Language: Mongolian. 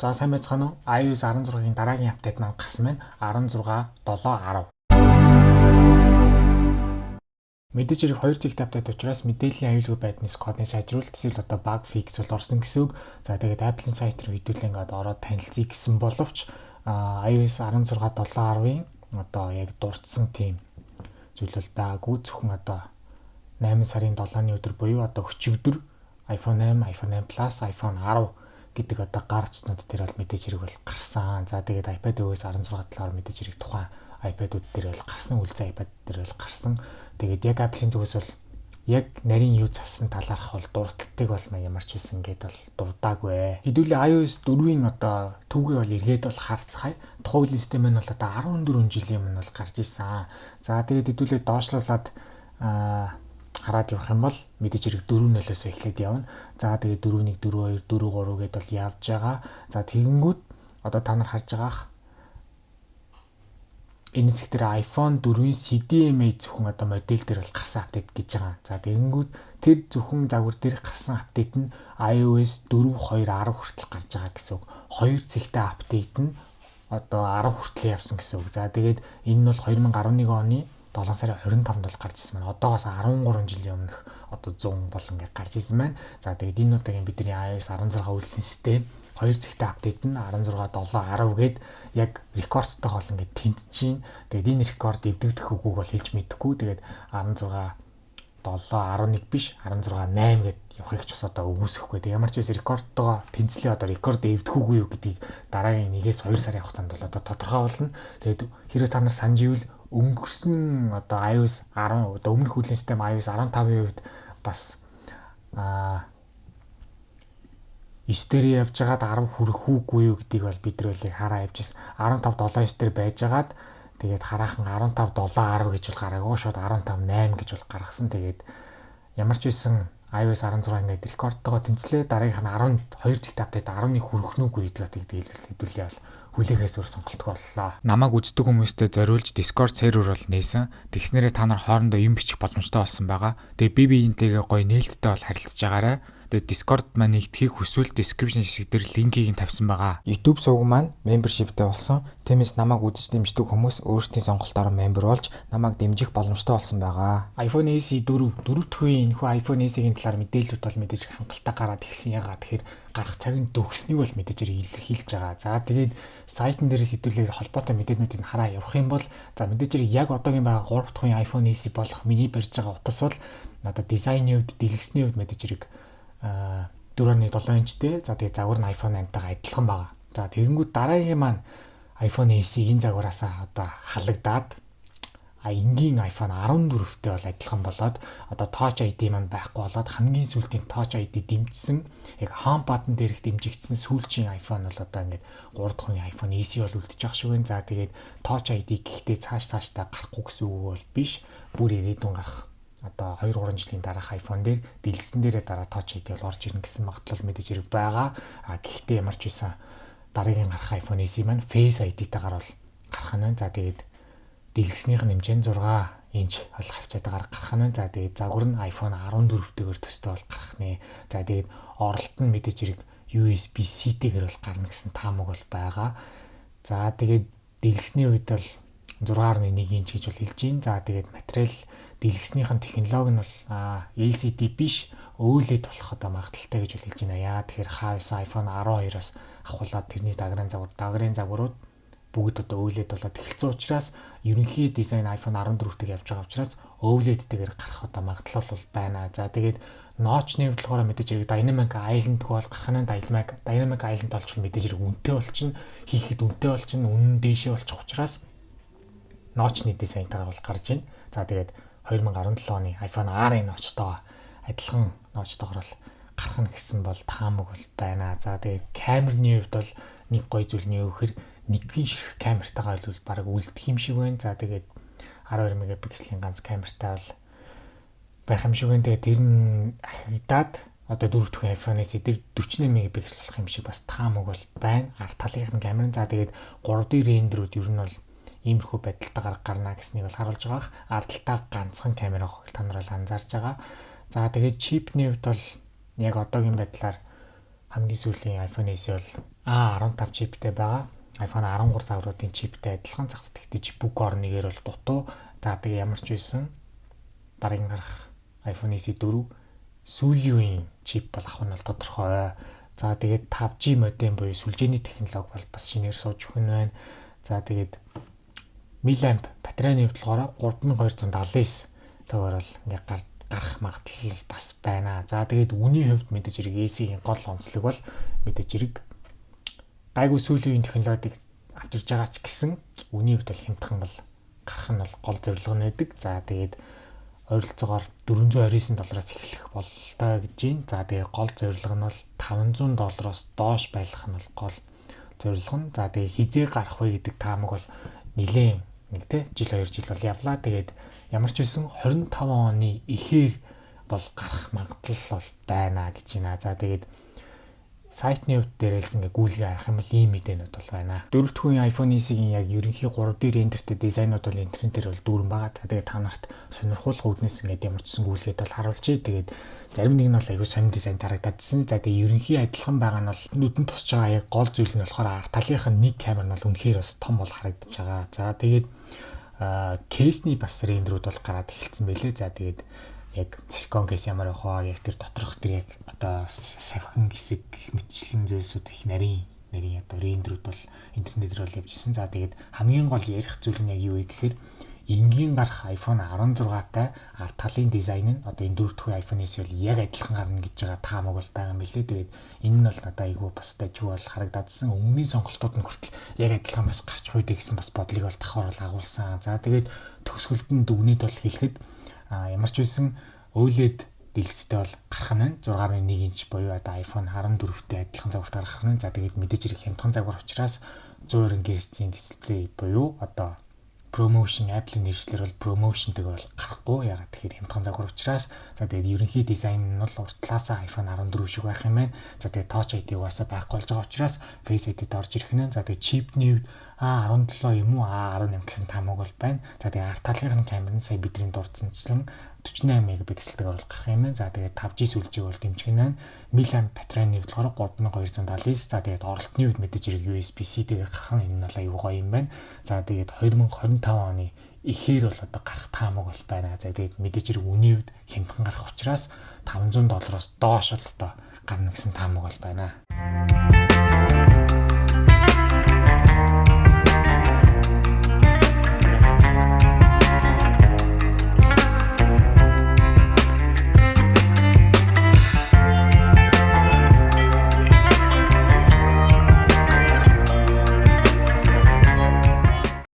За сайн байцгаана уу? iOS 16-гийн дараагийн апдейт маань гарсан байна. 16.7.10. Мэдээж хэрэг 2 зэгт апдейт учраас мэдээллийн аюулгүй байдлын кодны сайжруулалт эсвэл одоо баг фикс бол орсон гэсэн үг. За тэгээд Apple-ийн сайт руу хэдүүлээ ингээд ороод танилцъя гэсэн боловч iOS 16.7.10-ийн одоо яг дурдсан тийм зүйл бол байгаагүй. Зөвхөн одоо 8 сарын 7-ны өдөр буюу одоо өчигдөр iPhone 8, iPhone 8 Plus, iPhone 10 гэдэг одоо гарцнууд дээр бол мэдээж хэрэг бол гарсан. За тэгээд iPadOS 16 талаар мэдээж хэрэг тухайн iPad-ууд дээр бол гарсан, үлзий iPad дээр бол гарсан. Тэгээд яг Apple-ийн зүгээс бол яг нарийн юу зассан талаарх бол дурдталтыг бол ямар ч байсан ингээд бол дурдаагүй. Хэдүүлээ iOS 4-ийн одоо түүхийг бол эргээд бол харцгаая. Тухайн систем нь бол одоо 14 жилийн өмнө бол гарч исэн. За тэгээд хэдүүлээ доошлуулад хараад явах юм бол мэдээж хэрэг 4-0-оос эхлээд явна. За тэгээд 4-1, 4-2, 4-3 гэдээ бол явж байгаа. За тэгэнгүүт одоо та нар харж байгаа энэ хэсгээр iPhone 4-ийн CDMA зөвхөн одоо модель дээр бол гарсан апдейт гэж байгаа. За тэгэнгүүт тэр зөвхөн загвар дээр гарсан апдейт нь iOS 4.2.10 хүртэл гарч байгаа гэсэн үг. Хоёр зэгтэй апдейт нь одоо 10 хүртэл явсан гэсэн үг. За тэгээд энэ нь бол 2011 оны 7 сарын 25-нд бол гарч ирсэн байна. Одоогоос 13 жилийн өмнөх одоо 100 бол ингээд гарч ирсэн байна. За тэгээд энэ удаагийн бидний iOS 16 үйлдвэрлэлийн систем хоёр зэгтэй апдейт нь 16.7.10 гээд яг рекордтойгоо бол ингээд тэнцэж байна. Тэгээд энэ рекорд эвдэгдэх үгүйг бол хэлж мэдэхгүй. Тэгээд 16.7.11 биш 16.8 гээд явахыг ч бас одоо үгүйсэхгүй. Тэгээд ямар ч байсан рекордтойгоо тэнцлээ одоо рекорд эвдэхгүй юу гэдгийг дараагийн 1-2 сарын хугацаанд бол одоо тодорхойлно. Тэгээд хэрэв та нар санаж ивэл өнгөрсөн одоо iOS 10 одоо өмнөх үйлдвэрлэлийн систем iOS 15-ийн үед бас 9 дээр явж байгаад 10 хүрэх үгүй юу гэдгийг бол бид нар л хараа явжсэн. 15.7 дээр байжгаад тэгээд хараахан 15.7.10 гэж бол гараагүй шууд 15.8 гэж бол гаргасан. Тэгээд ямар ч байсан iOS 16 ингээд рекордтойгоо тэнцлээ. Дараагийнх нь 12 зэгт апдейт 11 хүрэх нүггүй гэдгийг хэлүүлээ бол хүлээгээс өөр сонголтгүй боллоо. Намайг үздэг хүмүүстээ зориулж Discord сервер бол нээсэн. Тэгснээрээ та нар хоорондоо юм бичих боломжтой болсон байгаа. Тэгээ би биентэйгээ гоё нээлттэй бол харилцаж байгаарай. Тэгээ Discord маань нэгдэхийг хүсвэл description хэсэг дээр линкийг нь тавьсан байгаа. YouTube сувг маань membershipтэй болсон. Тиймээс намайг үзэж дэмждэг хүмүүс өөрсдийн сонголтоор member болж намайг дэмжих боломжтой болсон байгаа. iPhone SE 4 дэх үеийн энэхүү iPhone SE-ийн талаар мэдээлэлүүд бол мэдээж хангалттай гараад ирсэн. Ягаад тэгэхээр гарах цаг нь дөгснөг бол мэдээж илэрхийлж байгаа. За тэгээд сайтн дээрээс хэдүүлээ холбоотой мэдээллүүдийг хараа явах юм бол за мэдээж яг одоогийн байгаа 3 дахь үеийн iPhone SE болох миний барьж байгаа утас бол надад дизайны хувьд, дэлгэсний хувьд мэдээж хэрэг 4.7 инчтэй. За тэгээд загвар нь iPhone 8-тайгаа адилхан байгаа. За тэгэнгүүт дараагийн маань iPhone SE энэ загвараасаа одоо халагдаад энгийн iPhone 14-тэй бол адилхан болоод одоо Touch ID маань байхгүй болоод хамгийн сүүлийн Touch ID дэмжсэн яг HomePod-ын дээрх дэмжигдсэн сүүлчийн iPhone бол одоо ингээд 3 дахь үеийн iPhone SE бол үлдчих байх шиг байна. За тэгээд Touch ID гэхдээ цаашдаа гарахгүй гэсэн үг бол биш. Бүр ирээдүйн гарах одоо 2-3 жилийн дараах iPhone дээр дэлгэсэн дээрээ дараа Touch ID бол орж ирнэ гэсэн магадлал мэдээж хэрэг байгаа. Гэхдээ ямар ч байсан дараагийн гарах iPhone SE маань Face ID-тайгаар бол гарах нь байна. За тэгээд дэлгэснийх нь хэмжээ нь 6 инч бол хавцаатайгаар гарах нь байна. За тэгээд загвар нь iPhone 14-тэйгээр төстэй бол гарах нэ. За тэгээд оролт нь мэдээж хэрэг USB-C-тэйгээр бол гарна гэсэн таамаг бол байгаа. За тэгээд дэлгэсний үед бол 6.1 инч гэж бол хэлж байна. За тэгээд материал дэлгэснийх нь технологи нь бол LCD биш OLED болох одоо магадaltaй гэж бол хэлж байна. Яа тэгэхээр хаавс iPhone 12-оос авахулаад тэрний дагрын загварууд бүгд одоо OLED болоод эхэлсэн учраас ерөнхий дизайн iPhone 14-тэй явж байгаа учраас OLED-тэйгээр гарах одоо магадлал бол байна. За тэгээд notch-ны хувьд болохоор мэдээж хэрэг Dynamic Island бол гарах нь Dynamic Island болчихвол мэдээж хэрэг үнэтэй болчихно. Хийхэд үнэтэй болчихно. Үнэн дээшээ болчих учраас notch-ны дизайнтайгаар бол гарч байна. За тэгээд 2017 оны iPhone R-ын notch-тойгоо адилхан notch-тойгоор бол гарах нь гэсэн бол таамаг бол байна. За тэгээд камерны хувьд бол нэг гоё зүйл нь юу гэхээр нэгэн ширхэг камертайгаа бол баг үлдэх юм шиг байна. За тэгээд 12 мегапикселийн ганц камертай бол байх юм шиг байна. Тэгээд тэр нь ахигдаад одоо 4 дахь iPhone SE дээр 48 мегапиксел болох юм шиг бас таамаг бол байна. Ард талынх нь камер нь за тэгээд 3D рендерүүд ер нь бол иймэрхүү байдалтайгаар гарна гэснийг бол харуулж байгаа. Ард талтай ганцхан камер авах та нар бол анзаарч байгаа. За тэгээд чипний хувьд бол яг одоогийн байдлаар хамгийн сүүлийн iPhone SE бол A15 чиптэй байгаа. iPhone 13 загваруудын чиптэй адилхан цагт тэгтэж бүх орныгээр бол дутуу. За тэгээ ямар ч байсан дараагийн гарах iPhone SE 4 сүүлийн үеийн чип бол авах нь бол тодорхой. За тэгээд 5G модем буюу сүлжээний технологи бол бас шинээр сууж өгөх нь байна. За тэгээд мА батарейны хувьд болохоор 3279 төгөөр бол ингээ гарах магадлал бас байна. За тэгээд үнийн хувьд мэдээж хэрэг SE-ийн гол онцлог бол мэдээж хэрэг гайгүй сүүлийн үеийн технологиг авчирж байгаа ч гэсэн үнийн хувьд бол хямдхан бол гарах нь бол гол зорилго нь байдаг. За тэгээд ойролцоогоор $429 эхлэх бололтой гэж байна. За тэгээ гол зорилго нь бол $500 доош байх нь бол гол зорилго нь. За тэгээ хизээ гарах вэ гэдэг таамаг бол нэлээд нэг жил 2 жил бол явлаа. Тэгээд ямар ч байсан 25 оны эхээр бол гарах магадлал бол байна гэж байна. За тэгээд сайтны хувьд дээрээс ингээ гүйлгээ харах юм бол ийм мэдээнүүд бол байна. Дөрөвдүгээр iPhone SE-ийн яг ерөнхий 3D рендертэй дизайнууд бол интернетээр бол дүүрэн байгаа. За тэгээд та нарт сонирхуулах үүднээс ингээ ямар ч сан гүйлгээд бол харуулчих. Тэгээд зарим нэг нь бол аягүй сонир дизайн харагдчихсан. За тэгээд ерөнхий адилхан байгаа нь бол нүдэнд тусч байгаа яг гол зүйл нь болохоор талынх нь нэг камер нь бол үнэхээр бас том бол харагдаж байгаа. За тэгээд кейсний бас рендерүүд бол гараад эхэлсэн байлээ. За тэгээд яг силикон кейс ямар байх вэ? Яг тэр доторх тэр яг одоо савхин хэсэг мэтчлэн зүйлсүүд их нарийн одоо рендерүүд бол интернетээр бол явж ирсэн. За тэгээд хамгийн гол ярих зүйл нь яг юу вэ гэхээр энгийн гарах iPhone 16-тай арт талын дизайн нь одоо энэ дөрөвдүгээр iPhone SE бол яг адилхан гарна гэж байгаа таамаг бол байгаа юм билээ. Тэгээд энэ нь бол надад айгүй бас дажгүй бол харагдадсан. Өмнөний сонголтууд нь хүртэл яг адилхан бас гарч хуйдэ гэсэн бас бодлыг бол давхар бол агуулсан. За тэгээд төгсгөлд нь дүгнэлт бол хэлэхэд ямар ч байсан OLED дэлгэцтэй бол гарах нь 6.1 инч буюу одоо iPhone 14-тэй адилхан загварт гарах нь. За тэгээд мэдээж хэрэг хямдхан загвар учраас 120 Hz-ийн дисплей буюу одоо ProMotion Apple-ийн нэршлэр бол ProMotion-тэйг бол гарахгүй. Яг тэгэхээр хямдхан загвар учраас за тэгээд ерөнхий дизайн нь бол урт талаасаа iPhone 14 шиг байх юм байна. За тэгээд Touch ID угаасаа байхгүй болж байгаа учраас Face ID-д орж ирэх нь. За тэгээд чипний хувьд A17 юм уу A18 гэсэн таамаг бол байна. За тэгээд арт талынхны камер нь сая бидний дурдсанчлан 48 мегапикселтэй бол гарах юм байна. За тэгээд 5G сүлжээг бол дэмжих нь байна. мА батарейны хувьд болохоор 3279. За тэгээд оролтны хувьд мэдээж хэрэг USB-C-тэй гарах нь энэ бол аюу гоё юм байна. За тэгээд 2025 оны эхээр бол одоо гарах таамаг бол байна. За тэгээд мэдээж хэрэг үнийн хувьд хямдхан гарах учраас $500 доош бол одоо гарна гэсэн таамаг бол байна.